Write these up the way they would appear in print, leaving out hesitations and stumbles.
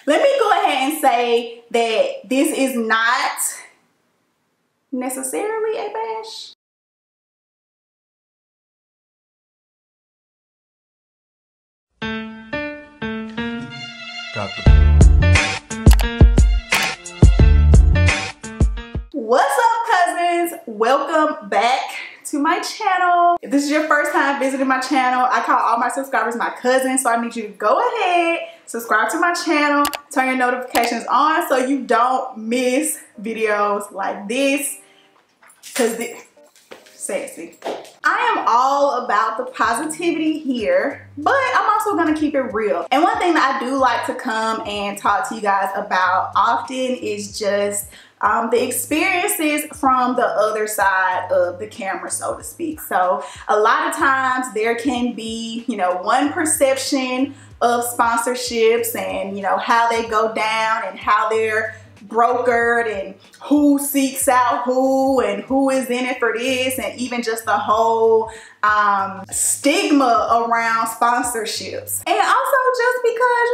Let me go ahead and say that this is not necessarily a bash. What's up, cousins? Welcome back to my channel. If this is your first time visiting my channel, I call all my subscribers my cousins, so I need you to go ahead, subscribe to my channel, turn your notifications on so you don't miss videos like this, because sexy. I am all about the positivity here, but I'm also gonna keep it real. And one thing that I do like to come and talk to you guys about often is just the experiences from the other side of the camera, so to speak. So a lot of times there can be, one perception of sponsorships and, how they go down and how they're brokered and who seeks out who and who is in it for this, and even just the whole stigma around sponsorships. And also just because,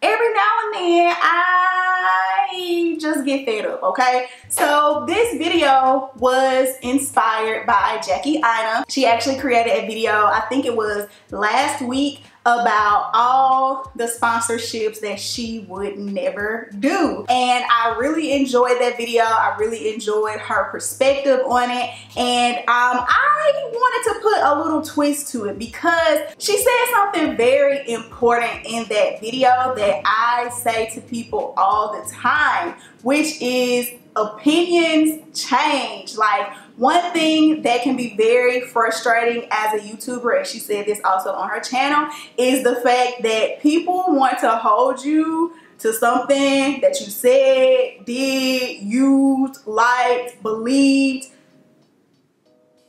every now and then I just get fed up, okay? So this video was inspired by Jackie Aina. She actually created a video, I think it was last week, about all the sponsorships that she would never do. And I really enjoyed that video. I really enjoyed her perspective on it. And I wanted to put a little twist to it because she said something very important in that video that I say to people all the time, which is opinions change. Like, one thing that can be very frustrating as a YouTuber, and she said this also on her channel, is the fact that people want to hold you to something that you said, did, used, liked, believed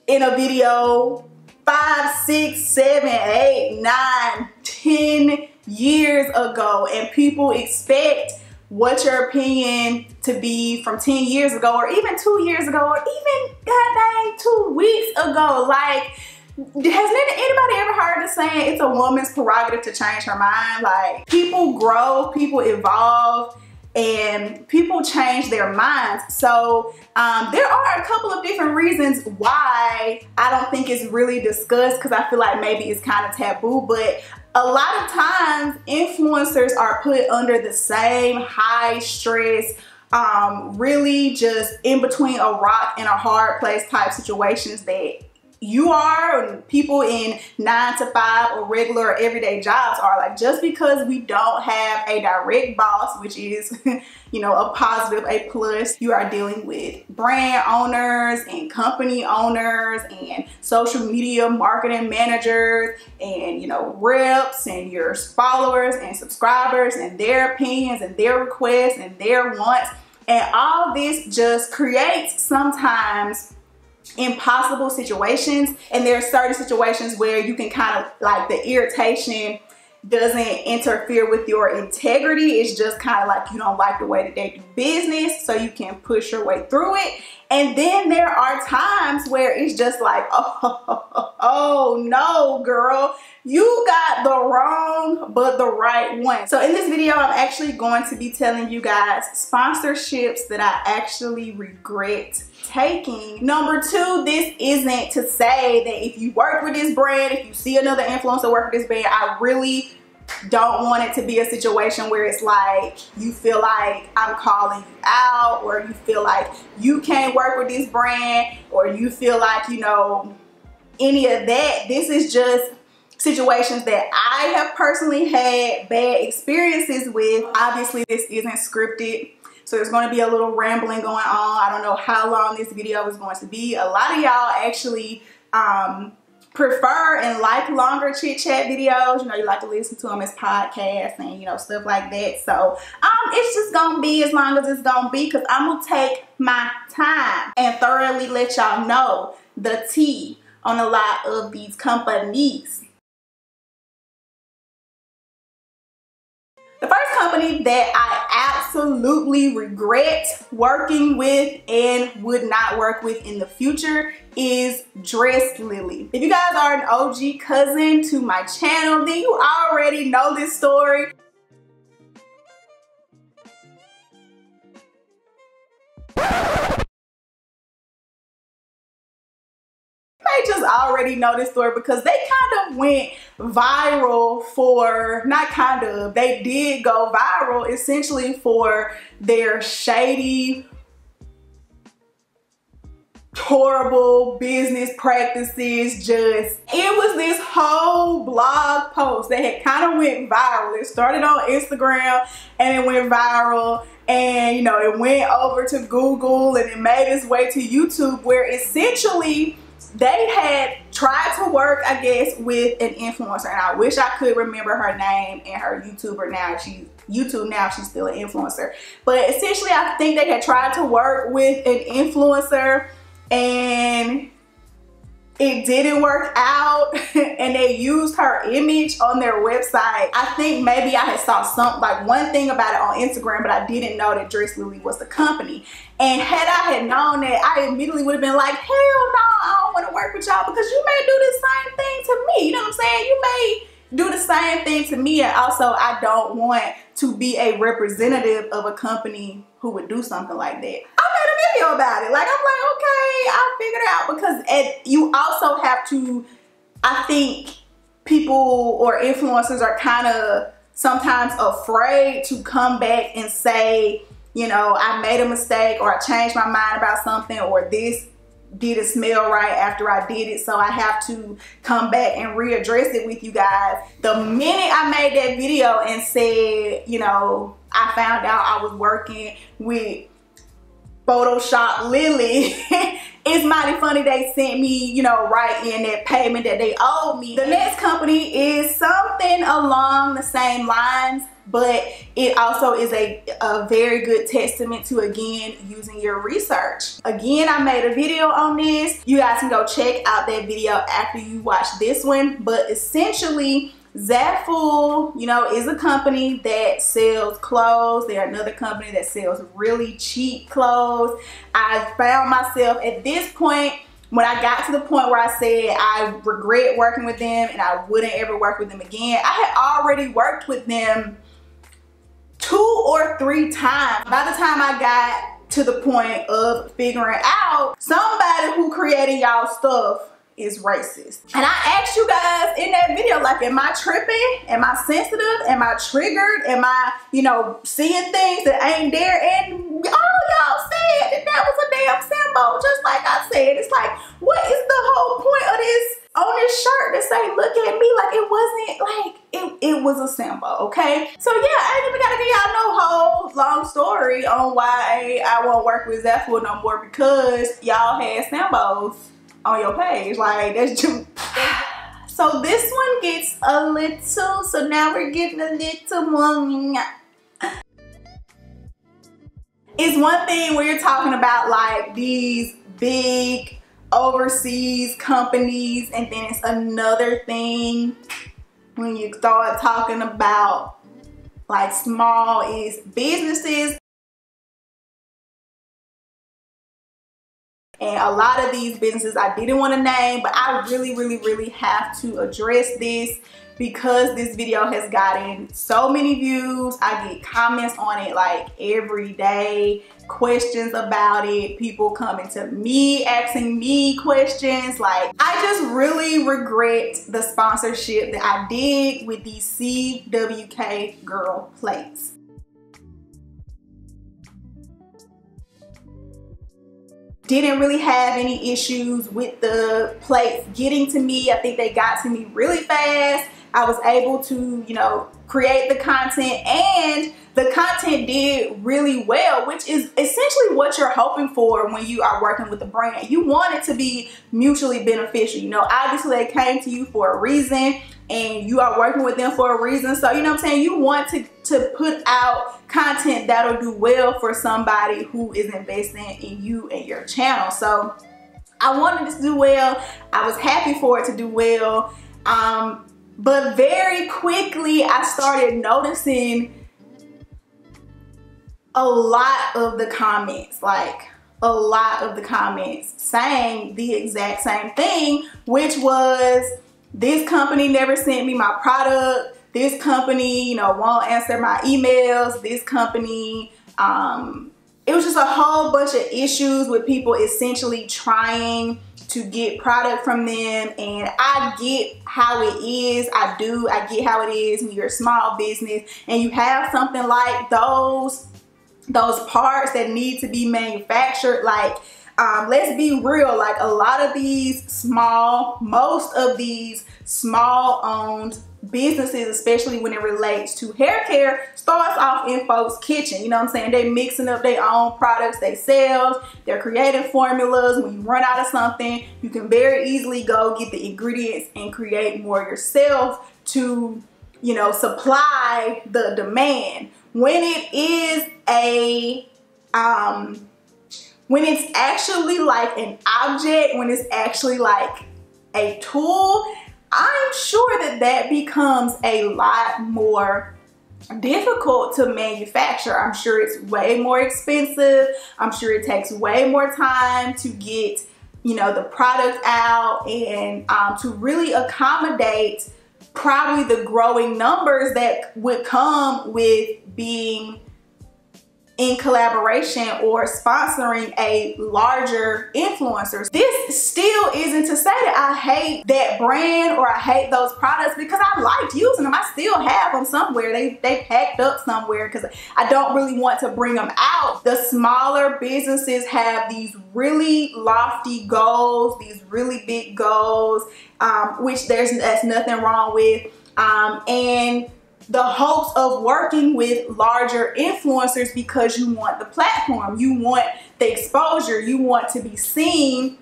in a video 5, 6, 7, 8, 9, 10 years ago, and people expect what your opinion to be from 10 years ago, or even 2 years ago, or even goddamn 2 weeks ago. Like, has anybody ever heard the saying, it's a woman's prerogative to change her mind? Like, people grow, people evolve, and people change their minds. So there are a couple of different reasons why I don't think it's really discussed, because I feel like maybe it's kind of taboo, but a lot of times influencers are put under the same high stress, really just in between a rock and a hard place type situations that you are, and people in 9 to 5 or regular or everyday jobs are. Like, just because we don't have a direct boss, which is a positive, a plus, you are dealing with brand owners and company owners and social media marketing managers and reps and your followers and subscribers and their opinions and their requests and their wants, and all this just creates sometimes impossible situations. And there are certain situations where you can kind of, like, the irritation doesn't interfere with your integrity. It's just kind of like you don't like the way that they do business, so you can push your way through it. And then there are times where it's just like, oh no, girl, you got the wrong but the right one. So in this video, I'm actually going to be telling you guys sponsorships that I actually regret taking. Number 2, this isn't to say that if you work with this brand, if you see another influencer work with this brand, I really don't want it to be a situation where it's like you feel like I'm calling you out, or you feel like you can't work with this brand, or you feel like any of that. This is just situations that I have personally had bad experiences with. Obviously this isn't scripted, so there's going to be a little rambling going on. I don't know how long this video is going to be. A lot of y'all actually prefer and like longer chit chat videos. You like to listen to them as podcasts and stuff like that. So it's just gonna be as long as it's gonna be, because I'm gonna take my time and thoroughly let y'all know the tea on a lot of these companies. The first company that I absolutely regret working with and would not work with in the future is Dress Lily. If you guys are an OG cousin to my channel, then you already know this story. may just already know this story because they kind of went viral for, not kind of, they did go viral essentially for their shady, horrible business practices. Just, it was this whole blog post that had kind of went viral. It started on Instagram and it went viral, and you know, it went over to Google and it made its way to YouTube, where essentially they had tried to work, I guess, with an influencer, and I wish I could remember her name and her YouTuber now. She's still an influencer, but essentially I think they had tried to work with an influencer and it didn't work out and they used her image on their website. I think maybe I had saw something, like one thing about it on Instagram, but I didn't know that Dress Lily was the company. And had I had known that, I immediately would have been like, hell no, I don't want to work with y'all because you may do the same thing to me. You know what I'm saying? You may do the same thing to me, and also I don't want to be a representative of a company who would do something like that. I made a video about it. Like, I'm like, okay, I'll figure it out, because you also have to, I think people or influencers are kind of sometimes afraid to come back and say, you know, I made a mistake, or I changed my mind about something, or this didn't smell right after I did it, so I have to come back and readdress it with you guys. The minute I made that video and said, you know, I found out I was working with Photoshop Lily, it's mighty funny they sent me, you know, right in that payment that they owed me. The next company is something along the same lines, but it also is a very good testament to, again, using your research. Again, I made a video on this. You guys can go check out that video after you watch this one. But essentially, Zaful, you know, is a company that sells clothes. They're another company that sells really cheap clothes. I found myself at this point, when I got to the point where I said I regret working with them and I wouldn't ever work with them again, I had already worked with them 2 or 3 times. By the time I got to the point of figuring out somebody who created y'all stuff is racist. And I asked you guys in that video, like, am I tripping? Am I sensitive? Am I triggered? Am I, you know, seeing things that ain't there? And all y'all said that that was a damn symbol, just like I said. It's like, what is the whole point of this on this shirt to say, look at me? Like, it wasn't like, it was a symbol, okay? So yeah, I ain't even gotta give y'all no whole long story on why I won't work with Zaful no more, because y'all had symbols on your page. Like, that's just so this one gets a little, so now we're getting a little more. It's one thing when you're talking about like these big overseas companies, and then it's another thing when you start talking about like small-ish businesses. And a lot of these businesses I didn't want to name, but I really have to address this because this video has gotten so many views. I get comments on it like every day, questions about it, people coming to me asking me questions. Like, I just really regret the sponsorship that I did with these CWK girl plates. Didn't really have any issues with the plates getting to me. I think they got to me really fast. I was able to, you know, create the content, and the content did really well, which is essentially what you're hoping for when you are working with a brand. You want it to be mutually beneficial. You know, obviously they came to you for a reason, and you are working with them for a reason. So, you know what I'm saying? You want to put out content that'll do well for somebody who is investing in you and your channel. So I wanted this to do well. I was happy for it to do well. But very quickly I started noticing a lot of the comments, like a lot of the comments saying the exact same thing, which was, this company never sent me my product. This company, you know, won't answer my emails. This company it was just a whole bunch of issues with people essentially trying to get product from them. And I get how it is. I get how it is when you're a small business and you have something like those parts that need to be manufactured. Like, let's be real, like a lot of these most of these small owned businesses, especially when it relates to hair care, starts off in folks' kitchen. You know what I'm saying? They mixing up their own products themselves. They're creating formulas. When you run out of something, you can very easily go get the ingredients and create more yourself to, you know, supply the demand. When it is when it's actually like an object, when it's actually like a tool, I'm sure that becomes a lot more difficult to manufacture. I'm sure it's way more expensive. I'm sure it takes way more time to get, you know, the product out and to really accommodate probably the growing numbers that would come with being in collaboration or sponsoring a larger influencer. This still isn't to say that I hate that brand or I hate those products, because I liked using them. I still have them somewhere. They packed up somewhere because I don't really want to bring them out. The smaller businesses have these really lofty goals, these really big goals, which that's nothing wrong with. And the hopes of working with larger influencers because you want the platform, you want the exposure, you want to be seen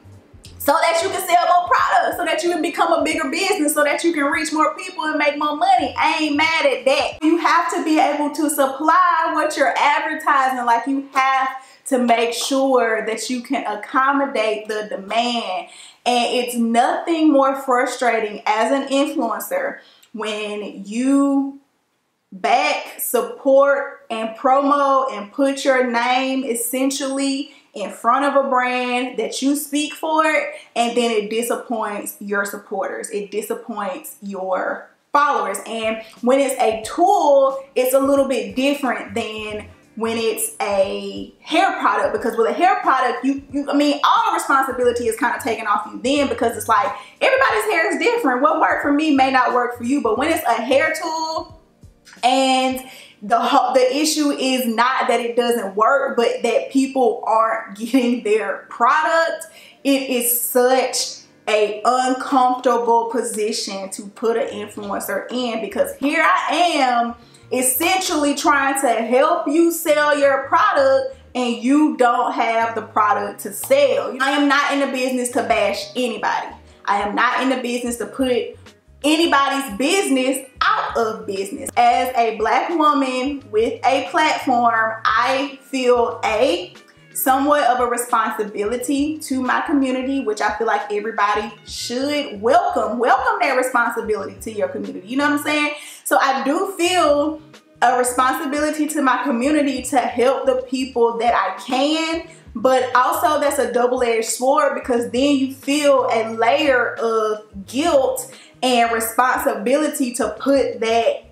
so that you can sell more products, so that you can become a bigger business, so that you can reach more people and make more money. I ain't mad at that. You have to be able to supply what you're advertising. Like, you have to make sure that you can accommodate the demand. And it's nothing more frustrating as an influencer when you back, support, and promote and put your name essentially in front of a brand that you speak for, and then it disappoints your supporters. It disappoints your followers. And when it's a tool, it's a little bit different than when it's a hair product, because with a hair product, I mean, all responsibility is kind of taken off you then, because it's like everybody's hair is different. What worked for me may not work for you. But when it's a hair tool, and the issue is not that it doesn't work, but that people aren't getting their product, it is such a uncomfortable position to put an influencer in, because here I am essentially trying to help you sell your product and you don't have the product to sell. I am not in the business to bash anybody. I am not in the business to put anybody's business out of business. As a Black woman with a platform, I feel somewhat of a responsibility to my community, which I feel like everybody should welcome that responsibility to your community. You know what I'm saying? So I do feel a responsibility to my community to help the people that I can, but also that's a double-edged sword, because then you feel a layer of guilt and responsibility to put that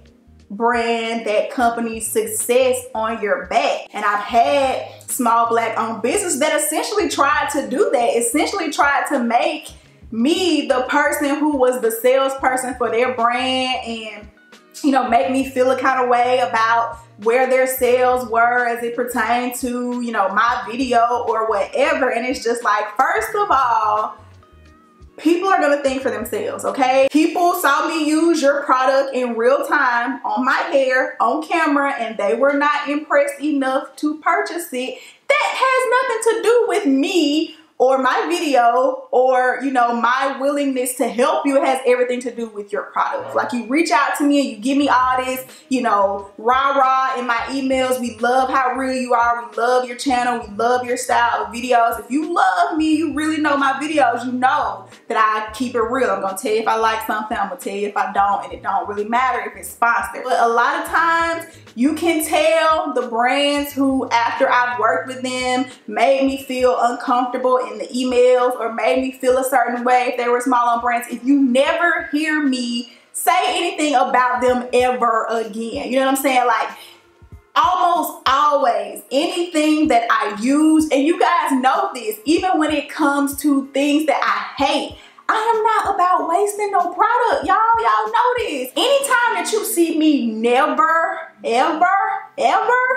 brand, that company's success on your back. And I've had small Black owned business that essentially tried to do that, essentially tried to make me the person who was the salesperson for their brand, and, you know, make me feel a kind of way about where their sales were as it pertained to, you know, my video or whatever. And it's just like, first of all, people are gonna think for themselves, okay? People saw me use your product in real time on my hair, on camera, and they were not impressed enough to purchase it. That has nothing to do with me or my video or, you know, my willingness to help you. It has everything to do with your product. Like, you reach out to me and you give me all this, you know, rah-rah in my emails. We love how real you are. We love your channel. We love your style of videos. If you love me, you really know my videos. You know that I keep it real. I'm going to tell you if I like something. I'm going to tell you if I don't. And it don't really matter if it's sponsored. But a lot of times you can tell the brands who, after I've worked with them, made me feel uncomfortable in the emails or made me feel a certain way if they were small-owned brands, if you never hear me say anything about them ever again. You know what I'm saying? Like, almost always anything that I use, and you guys know this, even when it comes to things that I hate, I am not about wasting no product. Y'all know this. Anytime that you see me never, ever,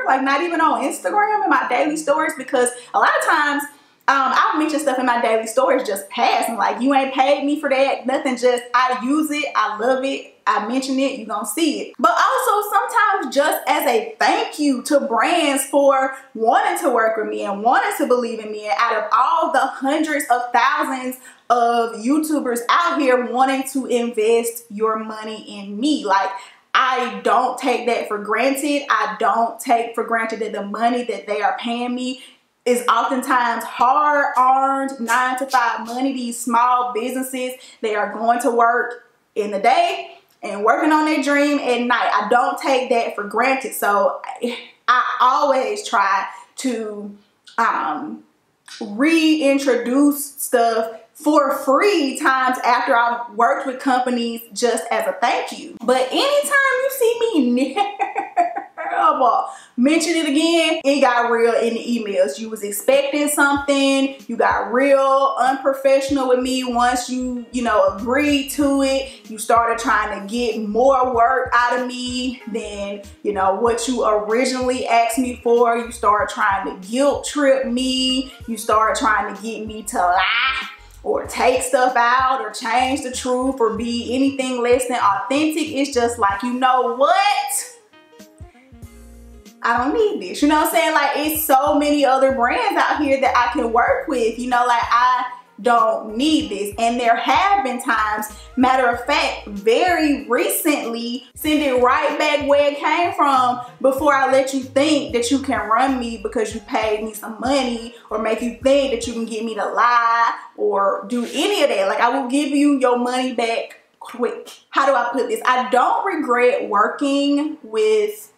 like not even on Instagram in my daily stories, because a lot of times I'll mention stuff in my daily stories just pass and like, you ain't paid me for that, nothing, just I use it, I love it, I mention it, you gonna see it. But also sometimes just as a thank you to brands for wanting to work with me and wanting to believe in me, and out of all the hundreds of thousands of YouTubers out here wanting to invest your money in me, like, I don't take that for granted. I don't take for granted that the money that they are paying me is oftentimes hard-earned 9-to-5 money. These small businesses, they are going to work in the day and working on their dream at night. I don't take that for granted. So I always try to reintroduce stuff for free times after I've worked with companies just as a thank you. But anytime you see me mention it again, it got real in the emails. You was expecting something, you got real unprofessional with me. Once you agreed to it, you started trying to get more work out of me than what you originally asked me for. You started trying to guilt trip me. You started trying to get me to lie or take stuff out or change the truth or be anything less than authentic. It's just like, you know what? I don't need this. You know what I'm saying? Like, it's so many other brands out here that I can work with. Like, I don't need this. And there have been times, matter of fact, very recently, send it right back where it came from before I let you think that you can run me because you paid me some money, or make you think that you can get me to lie or do any of that. Like, I will give you your money back quick. How do I put this? I don't regret working with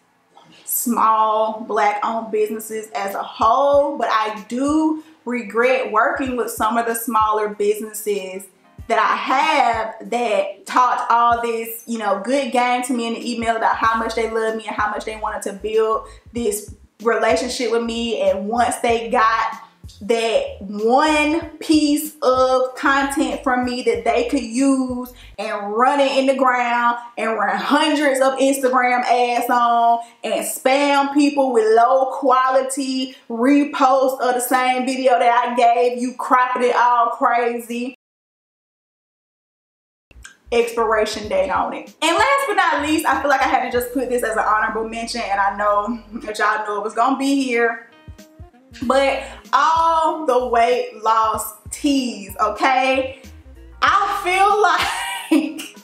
small Black-owned businesses as a whole, but I do regret working with some of the smaller businesses that I have that talked all this, good game to me in the email about how much they love me and how much they wanted to build this relationship with me. And once they got that one piece of content from me that they could use and run it in the ground and run hundreds of Instagram ads on and spam people with low quality reposts of the same video that I gave you, cropping it all crazy, expiration date on it. And last but not least, I feel like I had to just put this as an honorable mention, and I know that y'all knew it was gonna be here, but all the weight loss teas, okay? I feel like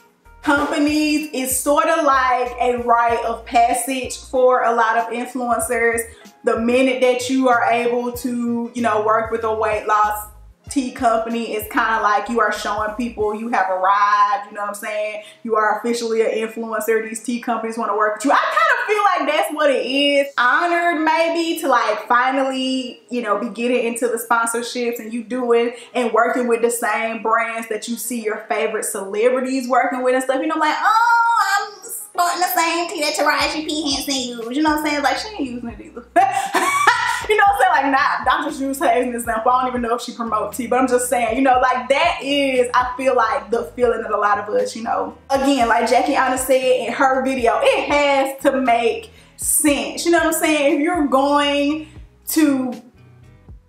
companies is sort of like a rite of passage for a lot of influencers. The minute that you are able to, work with a weight loss tea company, it's kind of like you are showing people you have arrived, you know what I'm saying? You are officially an influencer. These tea companies want to work with you. I kind of feel like that's what it is. Honored maybe to like finally, be getting into the sponsorships and you doing and working with the same brands that you see your favorite celebrities working with and stuff. Like, oh, I'm sporting the same tea that Taraji P. Henson used. You know what I'm saying? Like, she ain't using it either. You know what I'm saying? Like, I just use her as an example. I don't even know if she promotes tea, but I'm just saying, like, that is, I feel like, the feeling that a lot of us, again, like Jackie Aina said in her video, it has to make sense. You know what I'm saying? If you're going to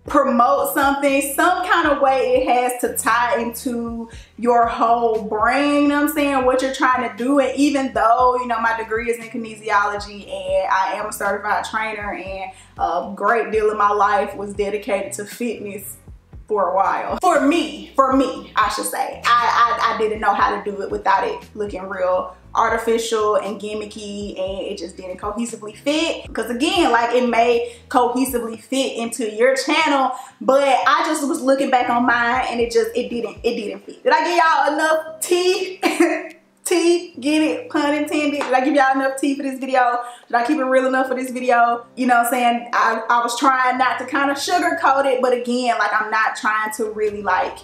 promote something, some kind of way it has to tie into your whole brain, you know what I'm saying, what you're trying to do. And even though, my degree is in kinesiology and I am a certified trainer, and a great deal of my life was dedicated to fitness for a while. For me, I should say, I didn't know how to do it without it looking real artificial and gimmicky, and it just didn't cohesively fit. Because again, like, it may cohesively fit into your channel, but I just was looking back on mine and it didn't fit. Did I give y'all enough tea? Tea, get it, pun intended. Did I give y'all enough tea for this video? Did I keep it real enough for this video? You know what I'm saying? I was trying not to kind of sugarcoat it, but again, like, I'm not trying to really like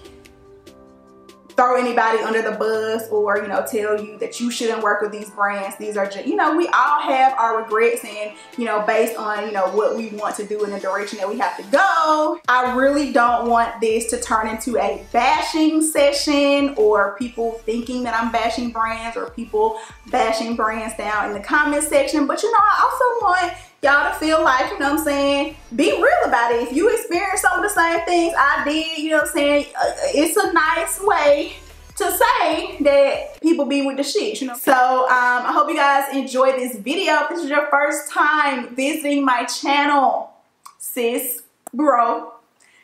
throw anybody under the bus or, you know, tell you that you shouldn't work with these brands. These are just, you know, we all have our regrets, and, you know, based on, you know, what we want to do in the direction that we have to go. I really don't want this to turn into a bashing session, or people thinking that I'm bashing brands, or people bashing brands down in the comment section. But, you know, I also want y'all to feel like, you know what I'm saying, be real about it. If you experience some of the same things I did, you know what I'm saying, it's a nice way to say that people be with the shit, you know. So I hope you guys enjoyed this video. If this is your first time visiting my channel, sis, bro,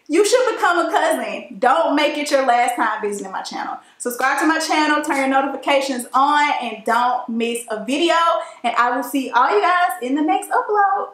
you should become a cousin. Don't make it your last time visiting my channel. Subscribe to my channel, turn your notifications on, and don't miss a video. And I will see all you guys in the next upload.